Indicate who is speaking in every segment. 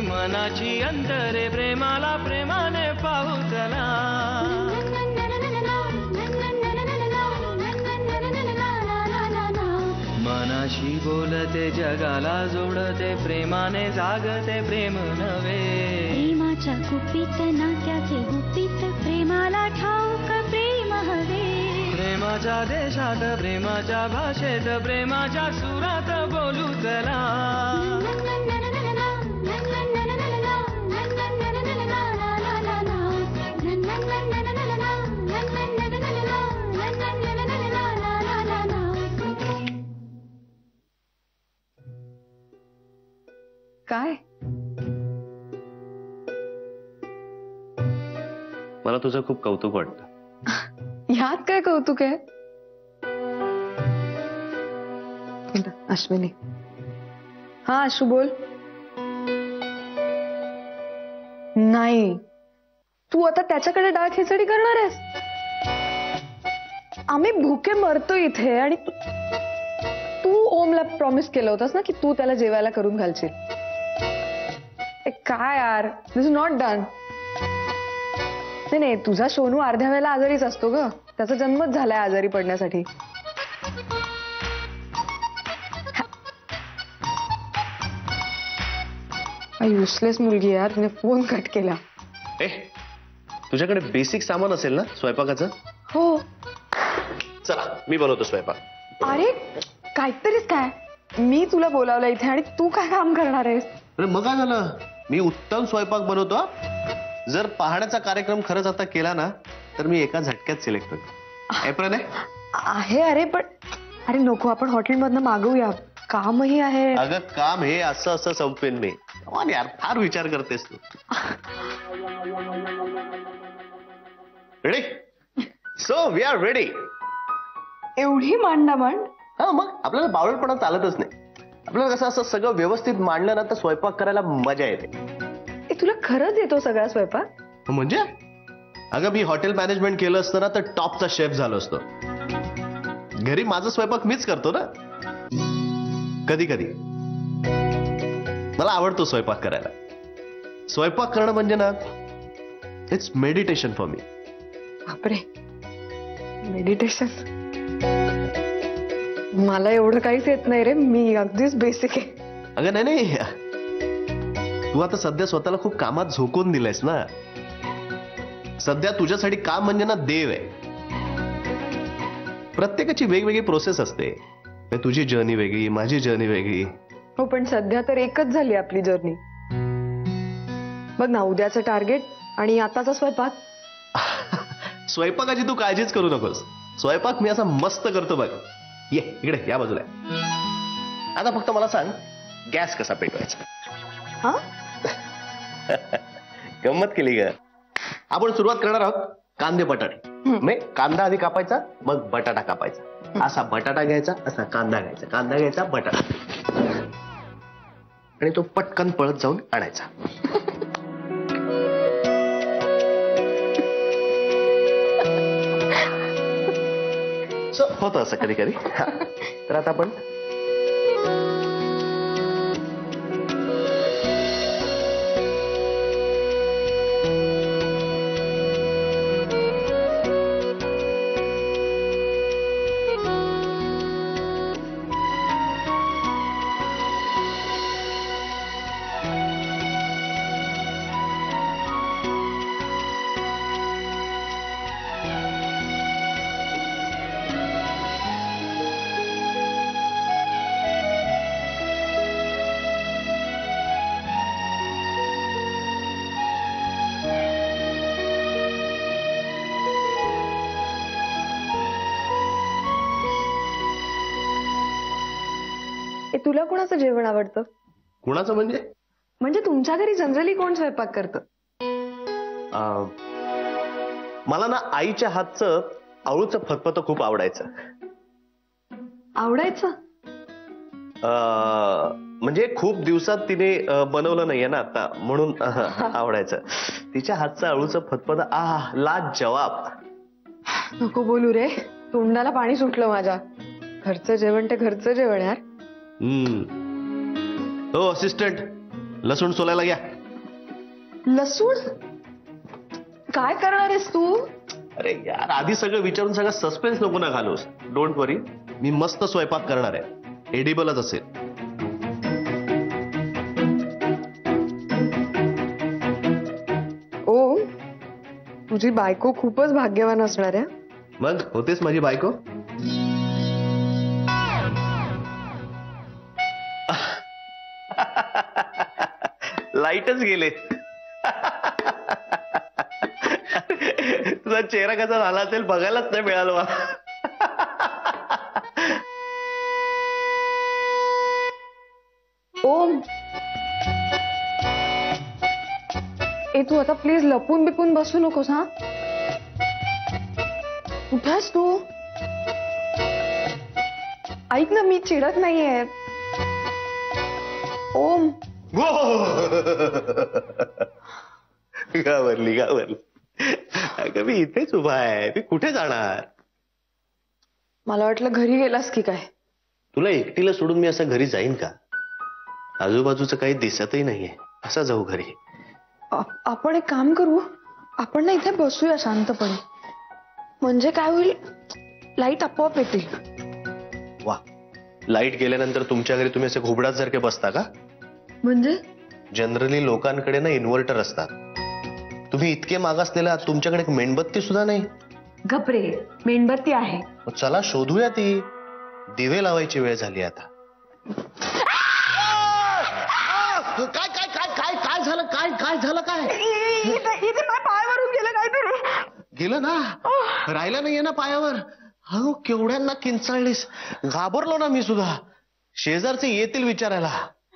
Speaker 1: मनाची अंतरे प्रेमाला प्रेमाने पाहू चला. मनाशी बोलते जगाला जोडते प्रेमाने जागते प्रेम नवे.
Speaker 2: प्रेमाच्या गुपित नात्याचे गुपित प्रेमाला ठाऊक प्रेम हवे.
Speaker 1: प्रेमाच्या देशात प्रेमाच्या भाषेत प्रेमाच्या सुरात बोलू चला.
Speaker 3: काय
Speaker 4: मला तुझं खूप कौतुक वाटतं.
Speaker 3: ह्यात काय कौतुक आहे? अश्विनी. हा आशू बोल. नाही, तू आता त्याच्याकडे डाळ खिचडी करणार आहेस? आम्ही भुके मरतो इथे आणि तू ओमला प्रॉमिस केलं होतंस ना की तू त्याला जेवायला करून घालशील. काय यार, दिस इज नॉट डन. नाही, तुझा सोनू अर्ध्या वेळेला आजारीच असतो ग. त्याचा जन्मच झालाय आजारी पडण्यासाठी. युसलेस मुलगी यार, तिने फोन कट केला.
Speaker 4: तुझ्याकडे बेसिक सामान असेल ना स्वयंपाकाचं?
Speaker 3: हो.
Speaker 4: चला मी बनवतो स्वयंपाक.
Speaker 3: अरे काहीतरीच काय, मी तुला बोलावलं इथे आणि तू काय काम करणार आहेस?
Speaker 4: अरे मग काय झालं, मी उत्तम स्वयंपाक बनवतो. जर पाहण्याचा कार्यक्रम खरंच आता केला ना तर मी एका झटक्यात सिलेक्ट होतो. एप्रन
Speaker 3: आहे. अरे पण अरे नको, आपण हॉटेलमधनं मागवूया, कामही आहे.
Speaker 4: अगं काम हे असं असं संपेन मी. यार फार विचार करतेस तू. Ready? So we are ready.
Speaker 3: एवढी मांडामांड?
Speaker 4: हा मग आपल्याला बावळटपणा चालतच नाही. आपल्याला कसं असं सगळं व्यवस्थित मांडलं ना तर स्वयंपाक करायला मजा येते.
Speaker 3: तुला खरंच येतो सगळा स्वयंपाक?
Speaker 4: म्हणजे अगं मी हॉटेल मॅनेजमेंट केलं असतं ना तर टॉपचा शेफ झालो असतो. घरी माझा स्वयंपाक मीच करतो ना कधी कधी. मला आवडतो स्वयंपाक करायला. स्वयंपाक करणं म्हणजे ना इट्स मेडिटेशन फॉर मी.
Speaker 3: बापरे, मेडिटेशन? मला एवढं काहीच येत नाही रे, मी अगदीच बेसिक आहे.
Speaker 4: अगं नाही, तू आता सध्या स्वतःला खूप कामात झोकून दिलंयस ना. सध्या तुझ्यासाठी काम म्हणजे ना देव आहे. प्रत्येकाची वेगवेगळी प्रोसेस असते. तुझी जर्नी वेगळी, माझी जर्नी वेगळी.
Speaker 3: हो पण सध्या तर एकच झाली आपली जर्नी. बघ ना, उद्याचं टार्गेट आणि आताचा स्वयंपाक.
Speaker 4: स्वयंपाकाची तू काळजीच करू नकोस. स्वयंपाक मी असा मस्त करतो बघ. ये इकडे, या बाजूला. आता फक्त मला सांग गॅस कसा पेटवायचा.
Speaker 3: हा
Speaker 4: गंमत केली ग. आपण सुरुवात करणार आहोत कांदे बटाटे. नाही, कांदा आधी कापायचा मग बटाटा कापायचा. असा बटाटा घ्यायचा, असा कांदा घ्यायचा, कांदा घ्यायचा, बटाटा, आणि तो पटकन पळत जाऊन आणायचा. होतं असं कधी कधी. तर आता आपण
Speaker 3: तुला कोणाचं जेवण आवडतं?
Speaker 4: कुणाचं म्हणजे?
Speaker 3: म्हणजे तुमच्या घरी जनरली कोण स्वयंपाक करतं?
Speaker 4: मला ना आईच्या हातचं अळूचं फतफत खूप आवडायचं.
Speaker 3: आवडायचं?
Speaker 4: म्हणजे खूप दिवसात तिने बनवलं नाहीये ना आता, म्हणून आवडायचं. तिच्या हातचा अळूचं फतफद लाजवाब.
Speaker 3: नको बोलू रे, तोंडाला पाणी सुटलं माझ्या. घरचं जेवण ते घरचं जेवण यार.
Speaker 4: हो असिस्टंट, लसूण सोलायला घ्या.
Speaker 3: लसूण काय करणार आहेस तू?
Speaker 4: अरे यार, आधी सगळं विचारून सगळं सस्पेन्स नको ना घालूस. डोंट वरी, मी मस्त स्वयंपाक करणार आहे. एडिबलच असेल.
Speaker 3: ओ, तुझी बायको खूपच भाग्यवान असणार आहे.
Speaker 4: मग होतेच माझी बायको. लाईटच गेले. तुझा चेहरा कसा झाला असेल बघायलाच नाही मिळालं मला.
Speaker 3: ओम, ए तू आता प्लीज लपून बिपून बसू नकोस हा. कुठेस तू? ऐक ना, मी चिडत नाहीये. ओम.
Speaker 4: घाबरली घाबरली. अगं मी इथेच उभा आहे, मी कुठे जाणार?
Speaker 3: मला वाटलं घरी गेलास की काय.
Speaker 4: तुला एकटीला सोडून मी असं घरी जाईन का? आजूबाजूचं काही दिसतही नाहीये, असं जाऊ घरी?
Speaker 3: आपण एक काम करू, आपण ना इथे बसूया शांतपणे. म्हणजे काय होईल, लाईट आपोआप येतील.
Speaker 4: वा, लाईट गेल्यानंतर तुमच्या घरी तुम्ही असे घोबडात सारखे बसता का?
Speaker 3: म्हणजे
Speaker 4: जनरली लोकांकडे ना इन्व्हर्टर असतात. तुम्ही इतके मागासलेले आहात, तुमच्याकडे एक मेणबत्ती सुद्धा नाही.
Speaker 3: गपरे, मेणबत्ती आहे.
Speaker 4: मग चला शोधूया ती. दिवे लावायची वेळ झाली आता. काय काय काय काय काय झालं? काय काय झालं? काय
Speaker 3: इथे पायावरून गेलं काय?
Speaker 4: गेलं ना, राहिलं नाहीये ना पायावर. हो, केवढ्यांना किंचाळलीस. घाबरलो ना मी सुद्धा. शेजारचे येतील विचारायला.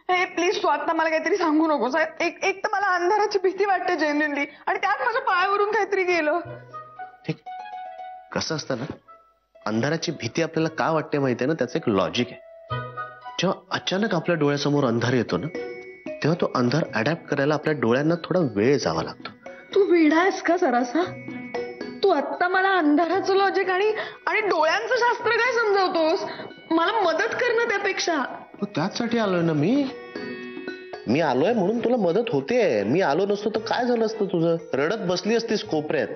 Speaker 3: हे प्लीज, तू आता मला काहीतरी सांगू नकोस. एक तर मला अंधाराची भीती वाटते जेन्युइनली, आणि त्यात माझ्या पायावरून काहीतरी गेलं.
Speaker 4: ठीक, कसं असतं ना, अंधाराची भीती आपल्याला का वाटते माहितीये ना, त्याचं एक लॉजिक आहे. जेव्हा अचानक आपल्या डोळ्यासमोर अंधार येतो ना, तेव्हा तो अंधार अडॅप्ट करायला आपल्या डोळ्यांना थोडा वेळ जावा लागतो.
Speaker 3: तू वेडा आहेस का सरासा? तू आत्ता मला अंधाराचं लॉजिक आणि डोळ्यांचं शास्त्र काय समजावतोस? मला मदत करणं त्यापेक्षा.
Speaker 4: त्याचसाठी आलोय ना मी आलोय म्हणून तुला मदत होते. मी आलो नसतो तर काय झालं असतं तुझं? रडत बसली असतीस कोपऱ्यात.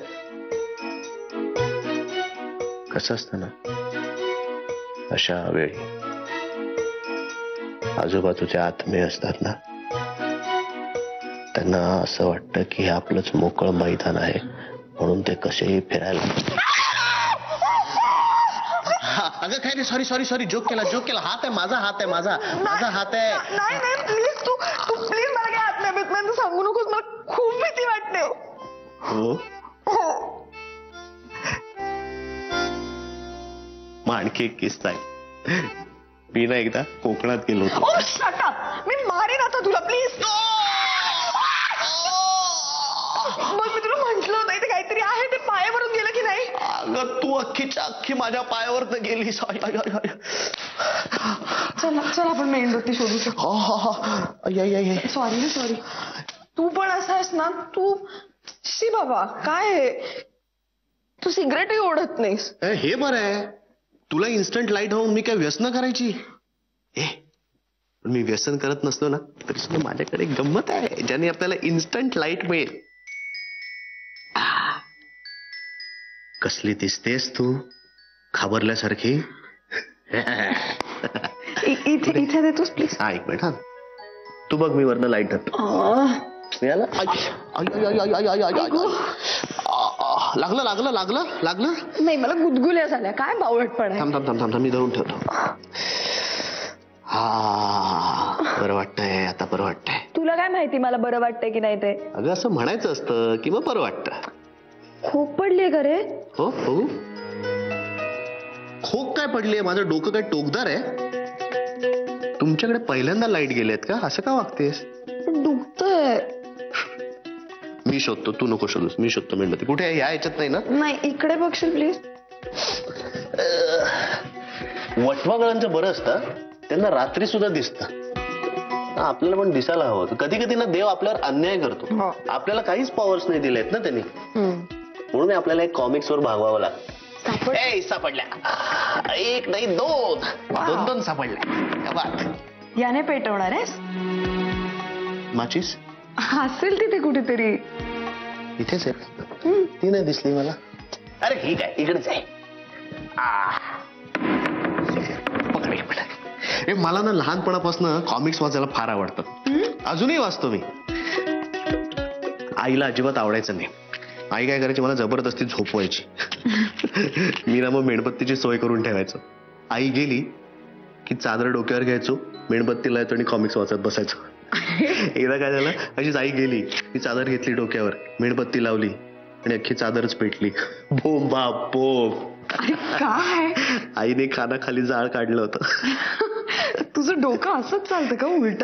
Speaker 4: कसं असतं ना, अशा वेळी आजूबाजूचे आत्मे असतात ना, त्यांना असं वाटतं की हे आपलंच मोकळं मैदान आहे, म्हणून ते कसेही फिरायला. अगं काय नाही, सॉरी सॉरी सॉरी, जोक केला. हात आहे माझा, हात आहे.
Speaker 3: नाही प्लीज, तू प्लीज मला काय आत्म्याबित्म्यांचं सांगू नकोस. मला खूप भीती वाटते.
Speaker 4: हो, मग आणखी एक किस्सा आहे. मी ना एकदा कोकणात गेलो होतो.
Speaker 3: मी मारेन आता तुला, प्लीज. मग मी तुला म्हंटल होतं इथे काहीतरी आहे, ते पायावरून गेलं की नाही?
Speaker 4: अगं तू अख्खीच्या अख्खी माझ्या पायावर तर गेली.
Speaker 3: चल आपण मेणबत्ती शोधू शकतो. सॉरी. तू पण असा आहेस ना, तू शी बाबा, काय तू सिगरेटही ओढत नाहीस.
Speaker 4: हे बरं आहे, तुला इन्स्टंट लाईट होऊन मी काय व्यसन करायची? मी व्यसन करत नसलो ना तरी सुद्धा माझ्याकडे गंमत आहे, ज्याने आपल्याला इन्स्टंट लाईट मिळेल. कसली दिसतेस तू, घाबरल्यासारखी.
Speaker 3: इथे देतोस प्लीज?
Speaker 4: हा, एक मिनिट. हा, तू बघ, मी वरनं लाईट धरतो. लागलं.
Speaker 3: नाही, मला गुदगुल्या झाल्या. काय बावळटपण आहे.
Speaker 4: थांब, मी धरून ठेवतो. हा, बरं वाटतंय आता, बरं वाटतंय.
Speaker 3: तुला काय माहिती मला बरं वाटतंय की नाही ते?
Speaker 4: अगं असं म्हणायचं असतं की मग बरं वाटतं.
Speaker 3: खोक पडली का रे?
Speaker 4: हो, खोक काय पडलीये? माझं डोकं काय टोकदार आहे? तुमच्याकडे पहिल्यांदा लाईट गेलेत का? असं का वागतेस?
Speaker 3: दुखतंय.
Speaker 4: मी शोधतो, तू नको शोधूस. मी शोधतो मेणबत्ती. कुठे आहे? या याच्यात नाही ना?
Speaker 3: नाही, इकडे बघशील प्लीज?
Speaker 4: वटवागळांचं बरं असतं, त्यांना रात्री सुद्धा दिसतं. आपल्याला पण दिसायला हवं. कधी कधी ना देव आपल्यावर अन्याय करतो. आपल्याला काहीच पॉवर्स नाही दिलेत ना त्यांनी, म्हणून आपल्याला एक कॉमिक्स वर भागवावं लागतं. सापडल्या, एक नाही दोन सापडल्या.
Speaker 3: याने पेटवणार आहेस?
Speaker 4: माचीस
Speaker 3: असेल तिथे कुठेतरी.
Speaker 4: इथेच आहे, ती नाही दिसली मला. अरे ठीक आहे, इकडेच आहे. मला ना लहानपणापासून कॉमिक्स वाचायला फार आवडतं. अजूनही वाचतो मी. आईला अजिबात आवडायचं नाही. आई काय करायची, मला जबरदस्ती झोपवायची. मी ना मग मेणबत्तीची सोय करून ठेवायचो. आई गेली की चादर डोक्यावर घ्यायचो, मेणबत्ती लावायचो आणि कॉमिक्स वाचत बसायचो. एकदा काय झालं, अशीच आई गेली, ती चादर घेतली डोक्यावर, मेणबत्ती लावली आणि अख्खी चादरच पेटली. बोम बाप बोम.
Speaker 3: काय
Speaker 4: आईने कानाखाली जाळ काढलं होतं.
Speaker 3: तुझं डोकं असंच चालतं का उलट?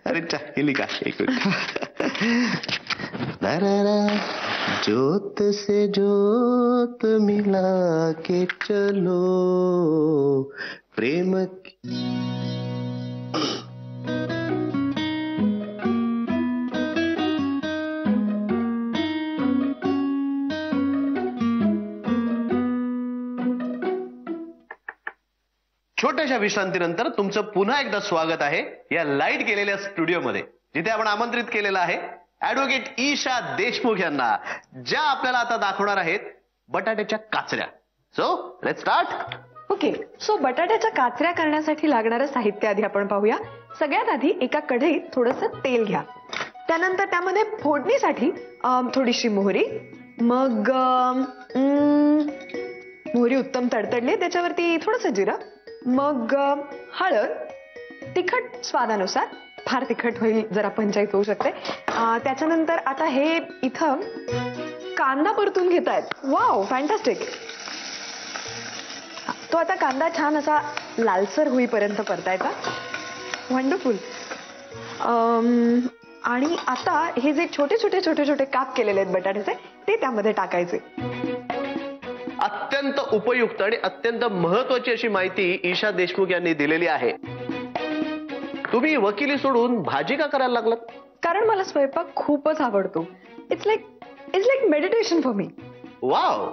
Speaker 4: अरे गेली का? एक मिनिट. ज्योत से ज्योत मिला के चलो प्रेम. छोट्याशा विश्रांतीनंतर तुमचं पुन्हा एकदा स्वागत आहे या लाईट गेलेल्या स्टुडिओमध्ये, जिथे आपण आमंत्रित केलेलं आहे ऍडव्होकेट ईशा देशमुख यांना, ज्या आपल्याला आता दाखवणार आहेत बटाट्याच्या काचऱ्या. So let's start.
Speaker 3: Okay, so बटाट्याच्या काचऱ्या करण्यासाठी लागणारं साहित्य आधी आपण पाहूया. सगळ्यात आधी एका कढईत थोडंसं तेल घ्या. त्यानंतर त्यामध्ये फोडणीसाठी थोडीशी मोहरी, मग मोहरी उत्तम तडतडली, त्याच्यावरती थोडंसं जिरं, मग हळद, तिखट स्वादानुसार, फार तिखट होईल जरा पंचायत होऊ शकते. त्याच्यानंतर आता हे इथं कांदा परतून घेतायत. Wow, fantastic. तो आता कांदा छान असा लालसर होईपर्यंत परतायचा. वंडरफुल. आणि आता हे जे छोटे छोटे छोटे छोटे काप केलेले आहेत बटाट्याचे, ते त्यामध्ये टाकायचे.
Speaker 4: अत्यंत उपयुक्त आणि अत्यंत महत्वाची अशी माहिती ईशा देशमुख यांनी दिलेली आहे. तुम्ही वकिली सोडून भाजी का करायला लागलात?
Speaker 3: कारण मला स्वयंपाक खूपच आवडतो. It's like meditation for me.
Speaker 4: Wow,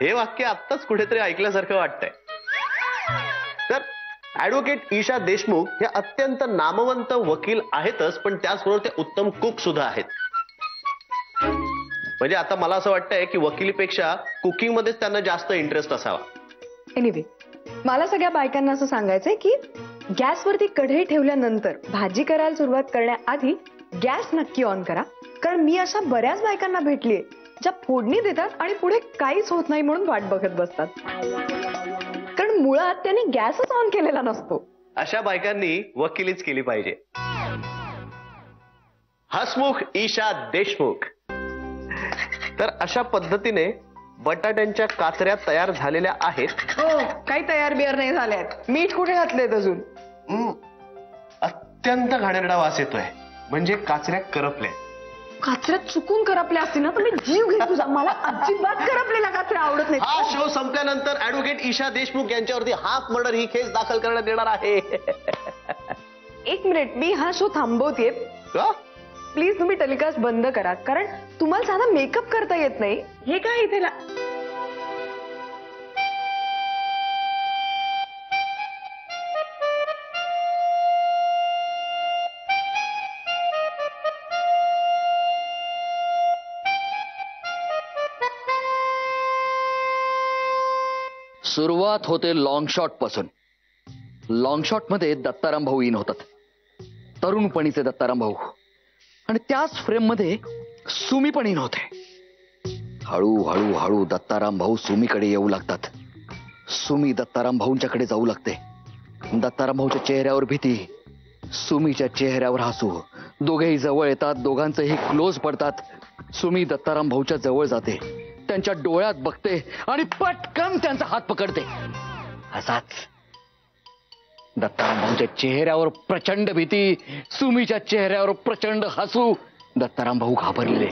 Speaker 4: हे वाक्य आत्ताच कुठेतरी ऐकल्यासारखं वाटतंय. तर ऍडव्होकेट ईशा देशमुख हे अत्यंत नामवंत वकील आहेतच, पण त्याचबरोबर ते उत्तम कुक सुद्धा आहेत. म्हणजे आता मला असं वाटतंय की वकिलीपेक्षा कुकिंग मध्येच त्यांना जास्त इंटरेस्ट असावा.
Speaker 3: एनिवे, मला सगळ्या बायकांना असं सांगायचंय की गॅसवरती कढई ठेवल्यानंतर भाजी करायला सुरुवात करण्याआधी गॅस नक्की ऑन करा. कारण मी अशा बऱ्याच बायकांना भेटलीये ज्या फोडणी देतात आणि पुढे काहीच होत नाही म्हणून वाट बघत बसतात, कारण मुळात त्यांनी गॅसच ऑन केलेला नसतो.
Speaker 4: अशा बायकांनी वकिलीच केली पाहिजे. हसमुख ईशा देशमुख. तर अशा पद्धतीने बटाट्यांच्या काचऱ्या तयार झालेल्या आहेत.
Speaker 3: हो, काही तयार बियार नाही झाल्यात. मीठ कुठे घातलेत अजून?
Speaker 4: अत्यंत घाणेरडा वास येतोय. म्हणजे काचऱ्या करपल्या.
Speaker 3: काचऱ्यात चुकून करपल्या असतील ना तर मी जीव घेत तुझा. मला अजिबात करपलेला काचऱ्या आवडत नाही.
Speaker 4: हा शो संपल्यानंतर ऍडव्होकेट ईशा देशमुख यांच्यावरती हाफ मर्डर ही केस दाखल करण्यात येणार आहे.
Speaker 3: एक मिनिट, मी हा शो थांबवते. प्लीज तुम्ही टेलिकास्ट बंद करा, कारण तुम्हाला साधा मेकअप करता येत नाही. हे काय इथे
Speaker 5: सुरुवात होते लॉंग शॉट पासून. लॉंग शॉट मध्ये दत्ताराम भाऊ इन होतात, तरुणपणीचे दत्ताराम भाऊ, आणि त्याच फ्रेम मध्ये सुमी पण इन होते. हळूहळू हळू दत्ताराम भाऊ सुमीकडे येऊ लागतात. सुमी दत्ताराम भाऊंच्याकडे जाऊ लागते. दत्ताराम भाऊच्या चेहऱ्यावर भीती, सुमीच्या चेहऱ्यावर हसू. दोघेही जवळ येतात, दोघांचेही क्लोज पडतात. सुमी दत्ताराम भाऊच्या जवळ जाते, त्यांच्या डोळ्यात बघते आणि पटकन त्यांचा हात पकडते. असाच दत्ताराम भाऊच्या चेहऱ्यावर प्रचंड भीती, सुमीच्या चेहऱ्यावर प्रचंड हसू. दत्ताराम भाऊ घाबरलेले.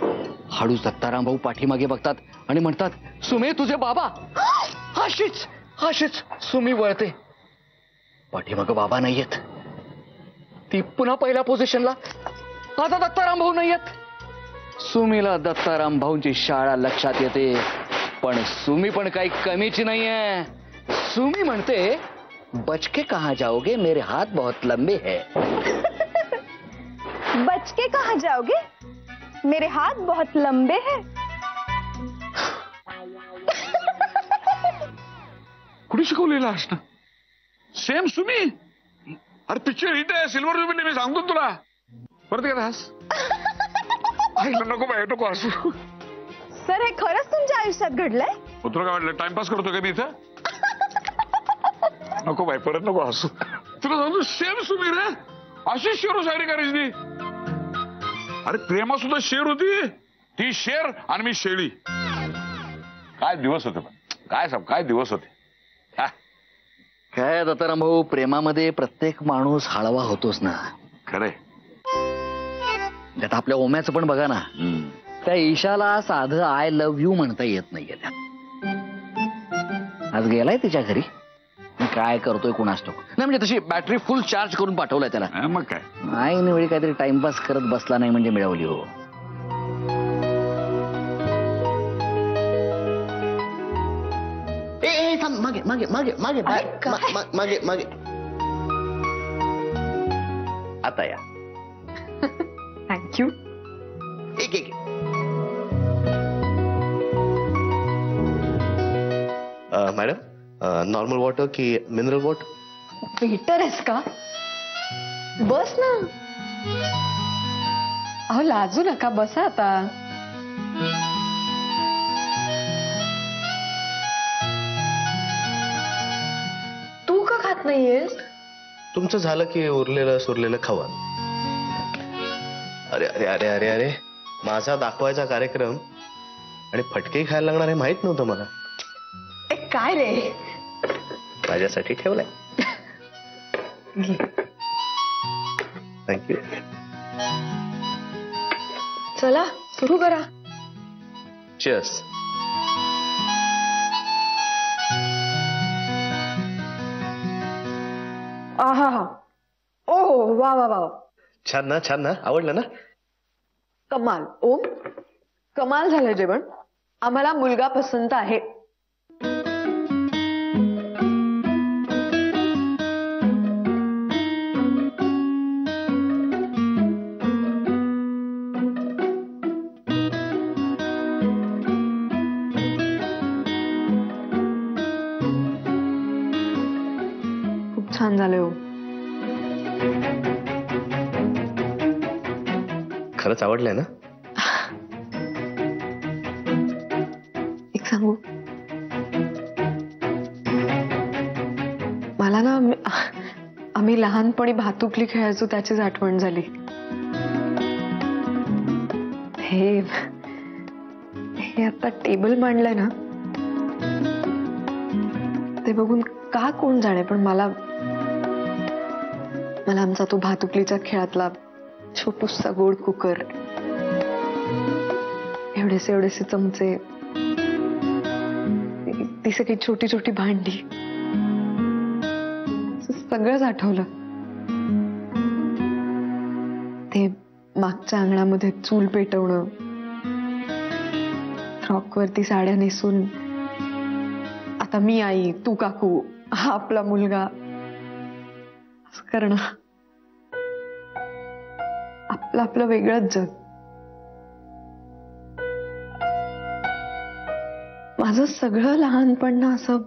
Speaker 5: हळूच दत्ताराम भाऊ पाठीमागे बघतात आणि म्हणतात, सुमे तुझे बाबा. अशीच सुमी वळते. पाठीमागं बाबा नाहीयेत, ती पुन्हा पहिल्या पोझिशनला, आता दत्ताराम भाऊ नाहीयेत. सुमीला दत्ताराम भाऊंची शाळा लक्षात येते, पण सुमी पण काही कमीची नाहीये. सुमी म्हणते, बचके कहाँ जाओगे, मेरे हाथ बहुत लंबे है.
Speaker 3: बचके कहाँ जाओगे, मेरे हाथ बहुत लंबे हैं.
Speaker 6: कुठे शिकवलेलं असतं? सेम सुमी. अरे पिक्चर हिट आहे, सिल्वर जुबिली. मी सांगतो तुला. परत एकदा हस. नको बाय, नको हसू.
Speaker 3: सर, हे खरंच तुमच्या आयुष्यात घडलंय?
Speaker 6: तुला काय वाटलं टाइमपास करतो का मी इथं? नको बाय, परत नको हसू. तुला सांगतो सेम सुमी रे. अशी शेरो शायरी करायची ती. अरे प्रेमा सुद्धा शेर होती. ती शेर आणि मी शेळी. काय दिवस होते पण. काय दिवस होते.
Speaker 5: काय दत्ताराम भाऊ, प्रेमामध्ये प्रत्येक माणूस हळवा होतोच ना.
Speaker 6: खरंय.
Speaker 5: त्यात आपल्या ओम्याचं पण बघा ना. त्या ईशाला साधं आय लव्ह यू म्हणता येत नाहीये त्यात. आज गेलाय तिच्या घरी. काय करतोय कुणास ठाऊक. नाही म्हणजे तशी बॅटरी फुल चार्ज करून पाठवलाय त्याला.
Speaker 6: मग काय.
Speaker 5: आईने वेळी काहीतरी टाइमपास करत बसला नाही म्हणजे मिळवली हो. मागे मागे मागे मागे मागे मागे. आता या.
Speaker 3: थँक्यू.
Speaker 5: एक एक.
Speaker 4: मॅडम, नॉर्मल वॉटर की मिनरल वॉटर?
Speaker 3: वेटर आहेस का? बस ना. अहो लाजू नका, बसा आता. तू का खात नाहीयेस?
Speaker 4: तुमचं झालं की उरलेलं सुरलेलं खावा. अरे अरे अरे अरे अरे, माझा दाखवायचा कार्यक्रम आणि फटके खायला लागणार हे माहित नव्हतं मला.
Speaker 3: काय रे?
Speaker 4: माझ्यासाठी ठेवलाय. थँक्यू.
Speaker 3: चला सुरू करा.
Speaker 4: चीयर्स.
Speaker 3: आहा हा. ओ वा वा वा.
Speaker 4: छान ना, छान ना, आवडलं ना?
Speaker 3: कमाल. ओम, कमाल झालं जेवण. आम्हाला मुलगा पसंत आहे. खूप छान झालं हो.
Speaker 4: खरंच आवडलंय ना?
Speaker 3: एक सांगू, मला ना आम्ही लहानपणी भातुकली खेळायचो त्याचीच आठवण झाली. हे आता टेबल मांडलंय ना, ते बघून का कोण जाणे, पण मला आमचा तो भातुकलीच्या खेळातला छोटूसा गोड कुकर, एवढेसे चमचे, ती सगळी छोटी छोटी भांडी, सगळंच आठवलं. ते मागच्या अंगणामध्ये चूल पेटवणं, फ्रॉकवरती साड्या नेसून आता मी आई, तू काकू, हा आपला मुलगा असं करणं. आपलं वेगळंच जग. माझं सगळं लहानपण ना असं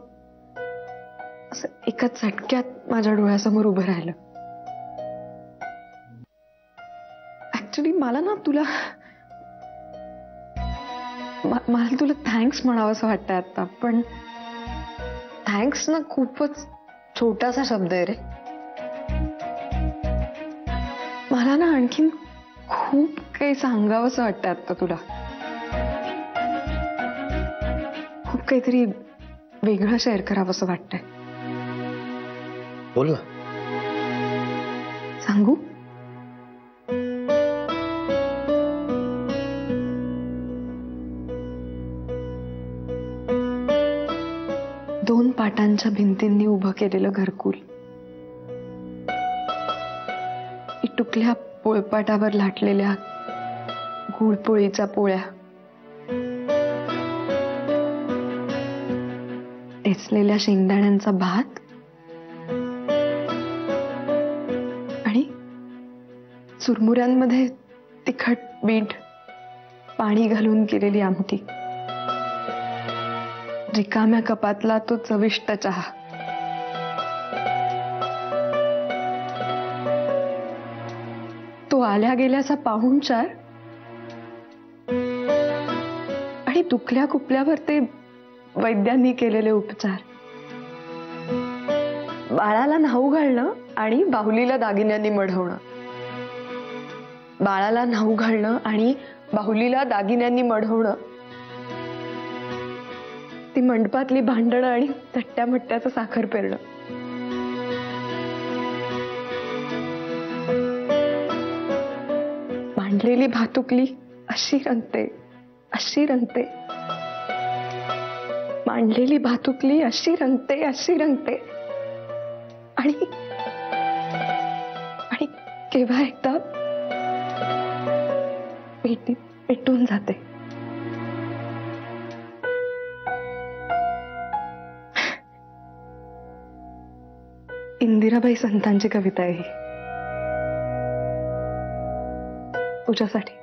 Speaker 3: एकाच झटक्यात माझ्या डोळ्यासमोर उभं राहिलं. ऍक्च्युली मला ना तुला थँक्स म्हणावं असं वाटतंय आता, पण थँक्स ना खूपच छोटासा शब्द आहे रे. मला ना आणखीन खूप काही सांगावं असं वाटतंय आता तुला. खूप काहीतरी वेगळं शेअर करावं असं वाटतंय.
Speaker 4: बोल ना.
Speaker 3: सांगू? दोन पाटांच्या भिंतींनी उभं केलेलं घरकुल, इटुकल्या पोळपाटावर लाटलेल्या गुळपोळीच्या पोळ्या, टेचलेल्या शेंगदाण्यांचा भात आणि चुरमुऱ्यांमध्ये तिखट मीठ पाणी घालून केलेली आमटी, रिकाम्या कपातला तो चविष्ट चहा. तो आल्या गेल्याचा पाहुणचार आणि दुखल्या कुपल्यावर ते वैद्यांनी केलेले उपचार. बाळाला न्हाऊ घालणं आणि बाहुलीला दागिन्यांनी मढवणं, बाळाला न्हाऊ घालणं आणि बाहुलीला दागिन्यांनी मढवणं, ती मंडपातली भांडणं आणि तट्ट्या मट्ट्याचं साखर पेरणं. मांडलेली भातुकली अशी रंगते, अशी रंगते, मांडलेली भातुकली अशी रंगते, अशी रंगते आणि आणि केव्हा एकदा पेटीत पेटून जाते. इंदिराबाई संतांची कविता आहे ही, तुझ्यासाठी.